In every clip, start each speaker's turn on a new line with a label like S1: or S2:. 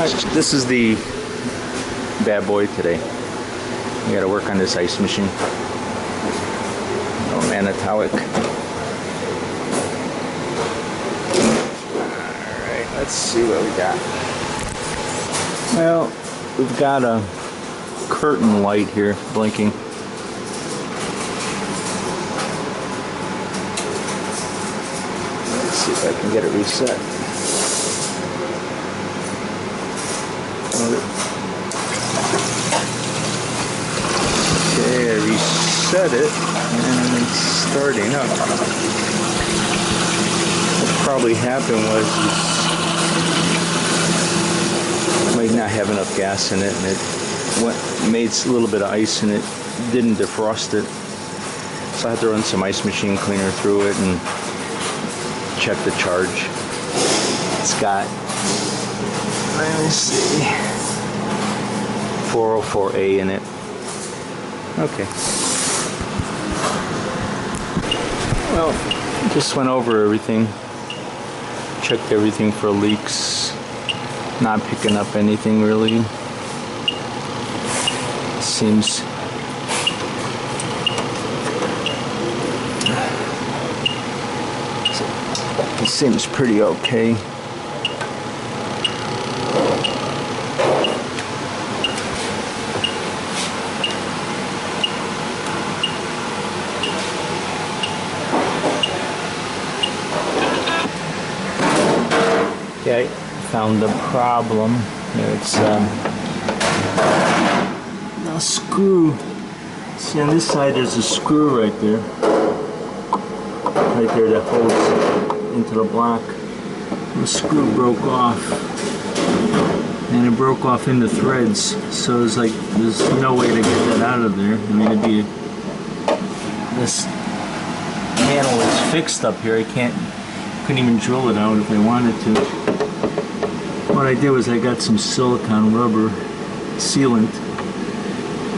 S1: Alright, this is the bad boy today. We gotta work on this ice machine. Oh, Manitowoc. Alright, let's see what we got. Well, we've got a curtain light here blinking. Let's see if I can get it reset. Okay, I reset it and it's starting up. What probably happened was it might not have enough gas in it, and it made a little bit of ice and it didn't defrost it. So I had to run some ice machine cleaner through it and check the charge. It's got, let me see, 404A in it. Okay. Well, just went over everything. Checked everything for leaks. Not picking up anything really. Seems it seems pretty okay. Okay, found the problem. It's a screw. See, on this side there's a screw right there. Right there that holds into the block. The screw broke off. And it broke off into threads. So it's like there's no way to get that out of there. I mean, it'd be this panel is fixed up here. I couldn't even drill it out if I wanted to. What I did was I got some silicone rubber sealant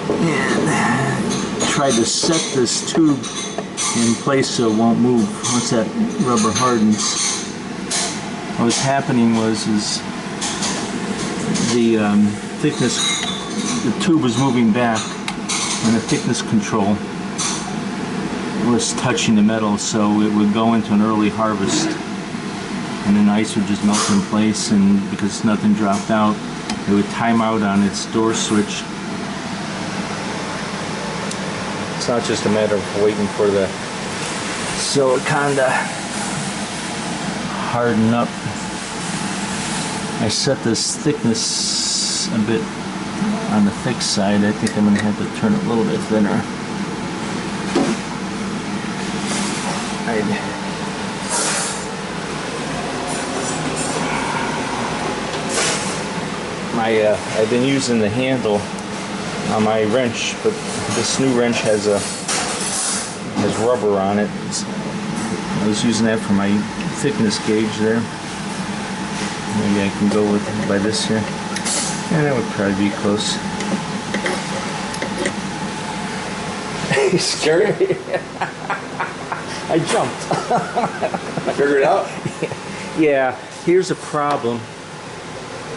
S1: and tried to set this tube in place so it won't move once that rubber hardens. What was happening was the thickness, the tube was moving back and the thickness control was touching the metal, so it would go into an early harvest. And then the ice would just melt in place, and because nothing dropped out, it would time out on its door switch. It's not just a matter of waiting for the silicone to harden up. I set this thickness a bit on the thick side. I think I'm going to have to turn it a little bit thinner. I've been using the handle on my wrench, but this new wrench has rubber on it. I was using that for my thickness gauge there. Maybe I can go with it by this here. Yeah, that would probably be close. You scared me? I jumped.
S2: Figure it out?
S1: Yeah, here's a problem.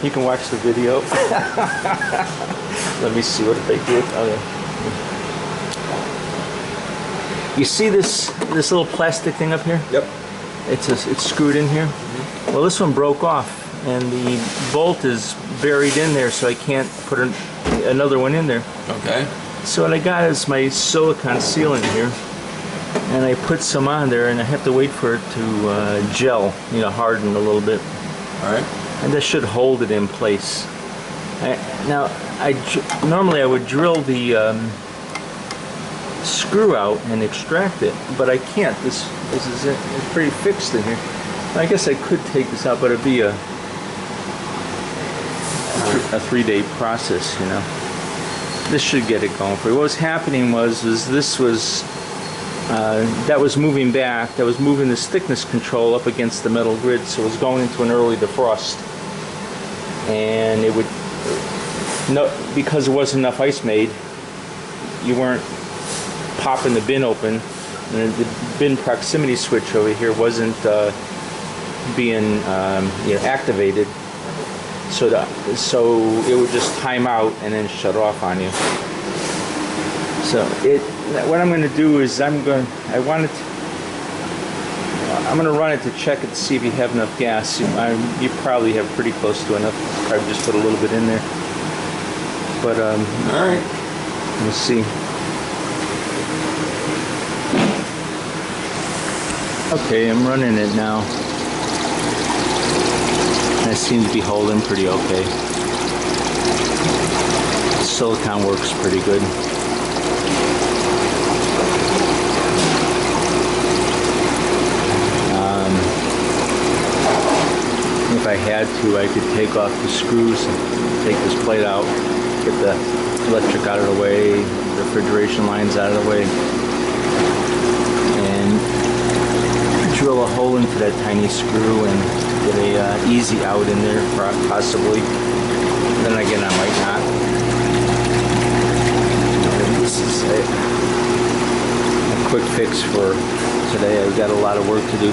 S1: You can watch the video. Let me see what they did. Okay. You see this little plastic thing up here?
S2: Yep.
S1: It's screwed in here. Mm-hmm. Well, this one broke off, and the bolt is buried in there, so I can't put another one in there.
S2: Okay.
S1: So what I got is my silicone sealant here, and I put some on there, and I have to wait for it to gel, harden a little bit.
S2: All right.
S1: And this should hold it in place. Normally I would drill the screw out and extract it, but I can't. This is it. It's pretty fixed in here. I guess I could take this out, but it'd be a 3-day process, This should get it going for you. What was happening was this was that was moving back. That was moving this thickness control up against the metal grid, so it was going into an early defrost. And it would, because there wasn't enough ice made, you weren't popping the bin open, and the bin proximity switch over here wasn't being activated. so it would just time out and then shut off on you. So what I'm going to do is I'm going to run it to check it to see if you have enough gas. You probably have pretty close to enough. Probably just put a little bit in there. But
S2: All right.
S1: we'll see. Okay, I'm running it now. That seems to be holding pretty okay. Silicon works pretty good. If I had to, I could take off the screws, take this plate out, get the electric out of the way, refrigeration lines out of the way, and drill a hole into that tiny screw and get a easy out in there, possibly. Then again, I might not. And this is a quick fix for today. I've got a lot of work to do.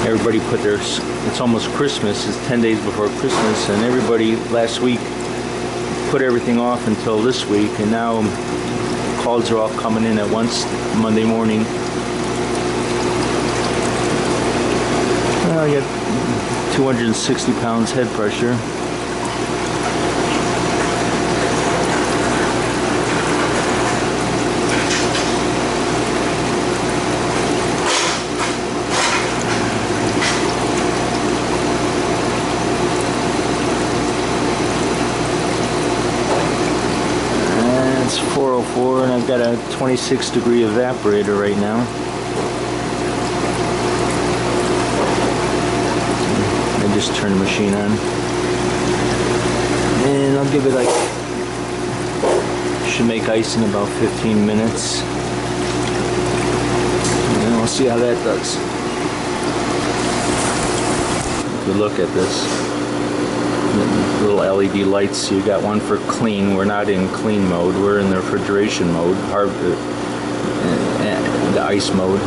S1: Everybody put it's almost Christmas, it's 10 days before Christmas, and everybody last week put everything off until this week, and now calls are all coming in at once Monday morning. Well, I got 260 pounds head pressure. It's 404 and I've got a 26 degree evaporator right now. I just turned the machine on. And I'll give it should make ice in about 15 minutes. And we'll see how that does. If you look at this. Little LED lights. You got one for clean. We're not in clean mode. We're in the refrigeration mode, the ice mode.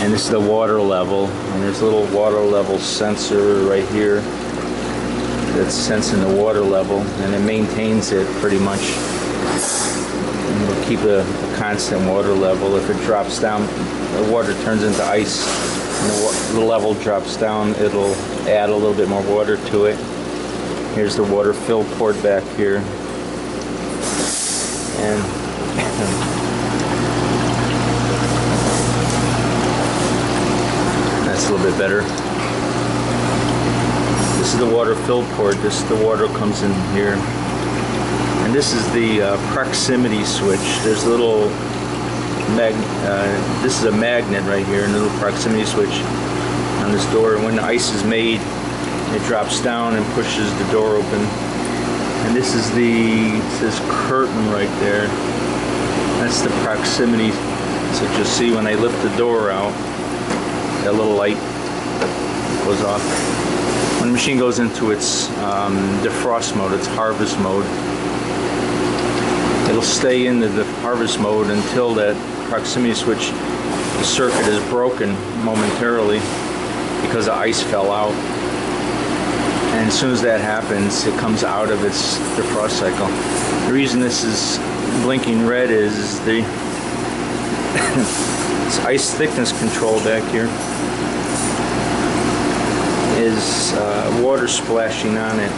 S1: And this is the water level. And there's a little water level sensor right here that's sensing the water level, and it maintains it pretty much. And it'll keep a constant water level. If it drops down, the water turns into ice, and the level drops down, it'll add a little bit more water to it. Here's the water fill port back here. And that's a little bit better. This is the water fill port. The water comes in here. And this is the proximity switch. There's a little this is a magnet right here, and a little proximity switch on this door. And when the ice is made, it drops down and pushes the door open. And this is this curtain right there. That's the proximity. So you'll see when I lift the door out, that little light goes off. When the machine goes into its defrost mode, its harvest mode, it'll stay in the harvest mode until that proximity switch circuit is broken momentarily because the ice fell out. And as soon as that happens, it comes out of its defrost cycle. The reason this is blinking red is the this ice thickness control back here is water splashing on it.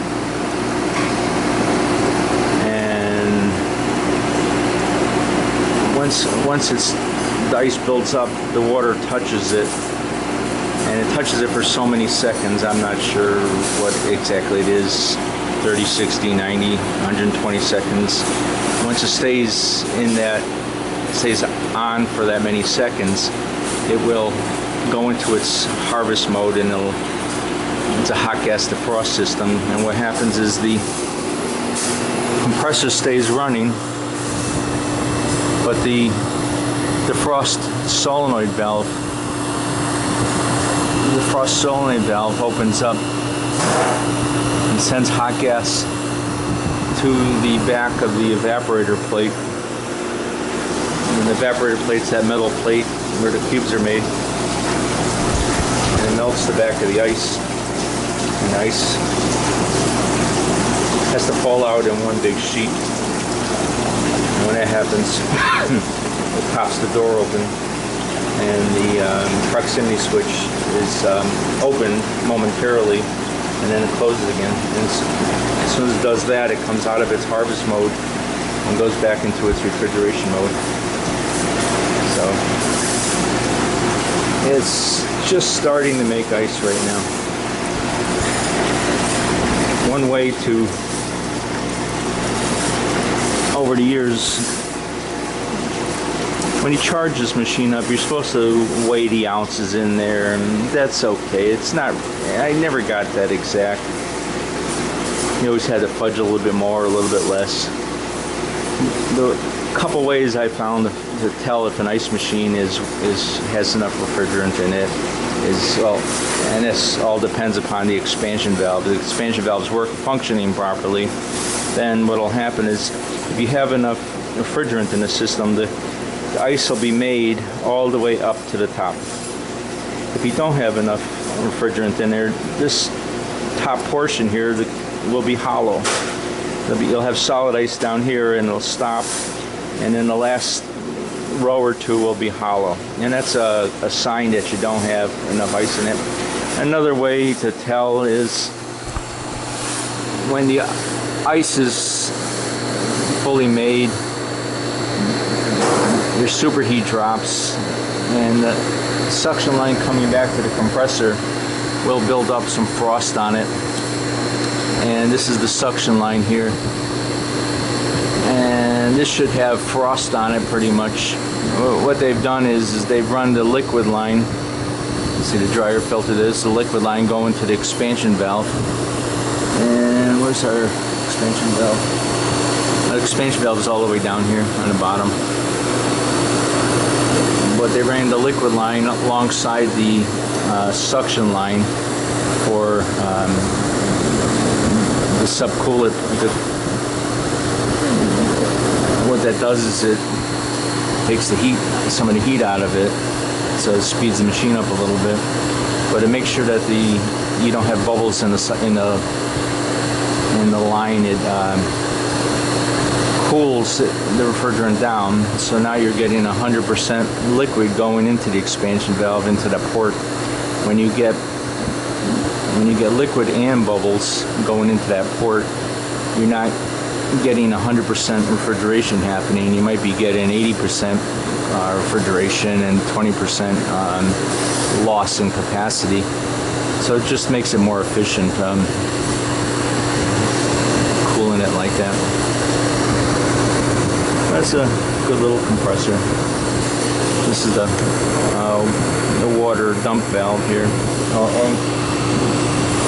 S1: And once the ice builds up, the water touches it. And it touches it for so many seconds. I'm not sure what exactly it is, 30, 60, 90, 120 seconds. Once it stays on for that many seconds, it will go into its harvest mode, and it's a hot gas defrost system. And what happens is the compressor stays running, but the defrost solenoid valve opens up and sends hot gas to the back of the evaporator plate. And the evaporator plate's that metal plate where the cubes are made, and it melts the back of the ice. And ice has to fall out in one big sheet. And when that happens, it pops the door open, and the proximity switch is open momentarily, and then it closes again. And as soon as it does that, it comes out of its harvest mode and goes back into its refrigeration mode. So it's just starting to make ice right now. One way to, over the years, when you charge this machine up, you're supposed to weigh the ounces in there, and that's okay. It's not, I never got that exact. You always had to fudge a little bit more, a little bit less. The couple ways I found to tell if an ice machine has enough refrigerant in it is, well, and this all depends upon the expansion valve. If the expansion valve is functioning properly, then what will happen is if you have enough refrigerant in the system, the ice will be made all the way up to the top. If you don't have enough refrigerant in there, this top portion here will be hollow. You'll have solid ice down here, and it'll stop, and then the last row or two will be hollow, and that's a sign that you don't have enough ice in it. Another way to tell is when the ice is fully made, your superheat drops, and the suction line coming back to the compressor will build up some frost on it. And this is the suction line here, and this should have frost on it pretty much. What they've done is they've run the liquid line. You see the dryer filter, this the liquid line going to the expansion valve. And where's our expansion valve? The expansion valve is all the way down here on the bottom. But they ran the liquid line alongside the suction line for the subcoolant. What that does is it takes the heat, some of the heat out of it, so it speeds the machine up a little bit. But it makes sure that you don't have bubbles in the line. It cools the refrigerant down, so now you're getting 100% liquid going into the expansion valve, into that port. When you get liquid and bubbles going into that port, you're not getting 100% refrigeration happening. You might be getting 80% refrigeration and 20% loss in capacity. So it just makes it more efficient, cooling it like that. That's a good little compressor. This is the water dump valve here.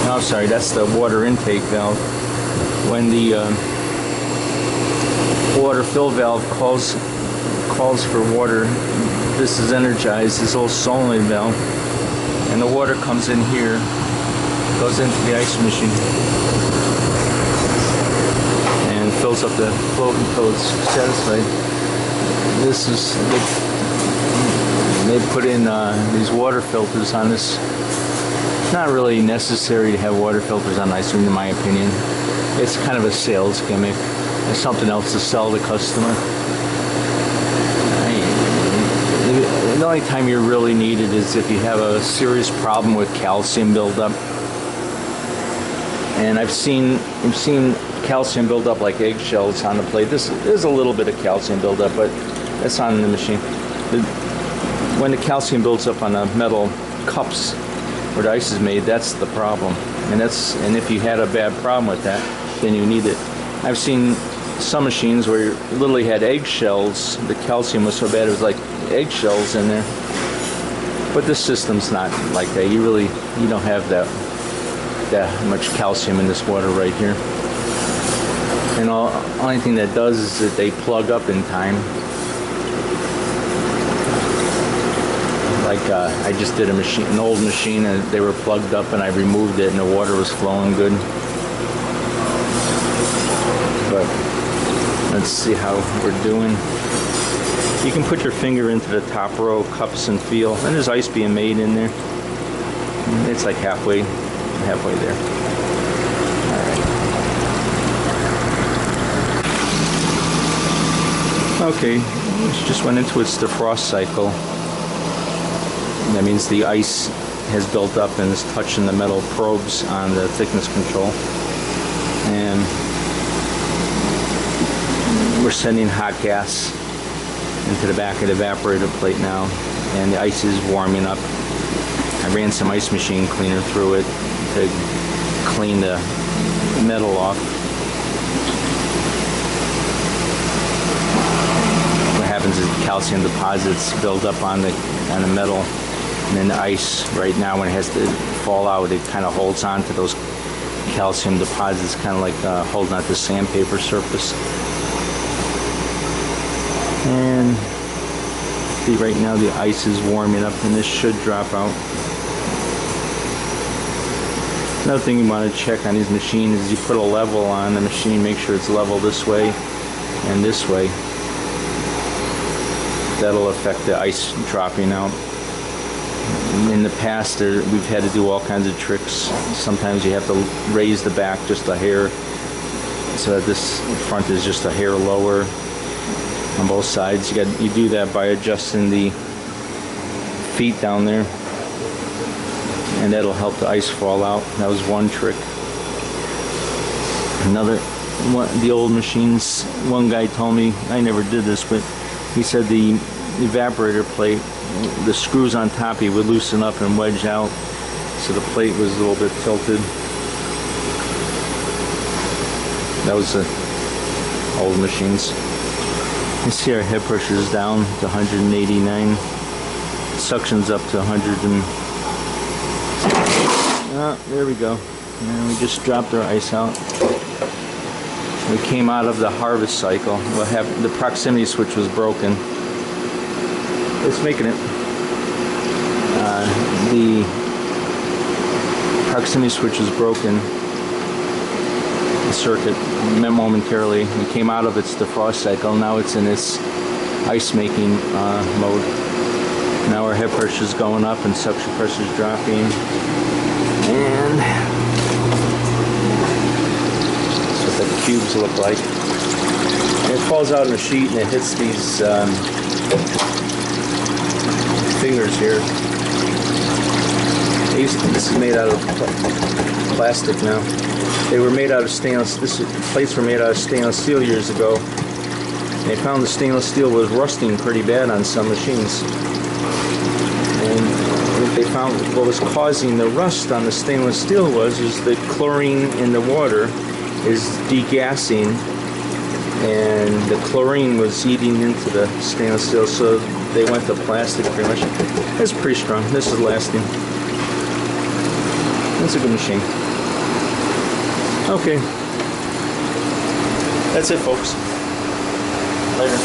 S1: No, sorry, that's the water intake valve. When the water fill valve calls for water, this is energized, this little solenoid valve, and the water comes in here, goes into the ice machine, and fills up the float until it's satisfied. This is, they put in these water filters on this. It's not really necessary to have water filters on ice cream, in my opinion. It's kind of a sales gimmick. It's something else to sell the customer. The only time you really need it is if you have a serious problem with calcium buildup. And I've seen calcium buildup like eggshells on the plate. There's a little bit of calcium buildup, but that's on the machine. When the calcium builds up on the metal cups where the ice is made, that's the problem. And if you had a bad problem with that, then you need it. I've seen some machines where you literally had eggshells. The calcium was so bad it was like eggshells in there. But this system's not like that. You don't have that much calcium in this water right here. And the only thing that does is that they plug up in time. Like I just did an old machine, and they were plugged up, and I removed it, and the water was flowing good. But let's see how we're doing. You can put your finger into the top row, cups, and feel, and there's ice being made in there. It's like halfway halfway there. Alright. Okay, it just went into its defrost cycle. That means the ice has built up and is touching the metal probes on the thickness control. And we're sending hot gas into the back of the evaporator plate now, and the ice is warming up. I ran some ice machine cleaner through it to clean the metal off. What happens is calcium deposits build up on the metal, and then the ice right now, when it has to fall out, it kind of holds on to those calcium deposits, kind of like holding on to sandpaper surface. And see, right now the ice is warming up, and this should drop out. Another thing you want to check on these machines is you put a level on the machine, make sure it's level this way and this way. That'll affect the ice dropping out. In the past, we've had to do all kinds of tricks. Sometimes you have to raise the back just a hair, so that this front is just a hair lower on both sides. You do that by adjusting the feet down there, and that'll help the ice fall out. That was one trick. Another one, the old machines, one guy told me, I never did this, but he said the evaporator plate, the screws on top, he would loosen up and wedge out, so the plate was a little bit tilted. That was the old machines. You see our head pressure is down to 189. Suction's up to 100 and... there we go. And we just dropped our ice out. We came out of the harvest cycle. We'll have the proximity switch was broken. It's making it. The proximity switch was broken. The circuit momentarily. We came out of its defrost cycle. Now it's in its ice making mode. Now our head pressure is going up and suction pressure is dropping. And that's what the cubes look like. And it falls out in a sheet and it hits these fingers here. This is made out of plastic now. They were made out of stainless. Plates were made out of stainless steel years ago. They found the stainless steel was rusting pretty bad on some machines. And what they found, what was causing the rust on the stainless steel was the chlorine in the water is degassing, and the chlorine was eating into the stainless steel, so they went to plastic pretty much. It's pretty strong. This is lasting. That's a good machine. Okay. That's it, folks. Later.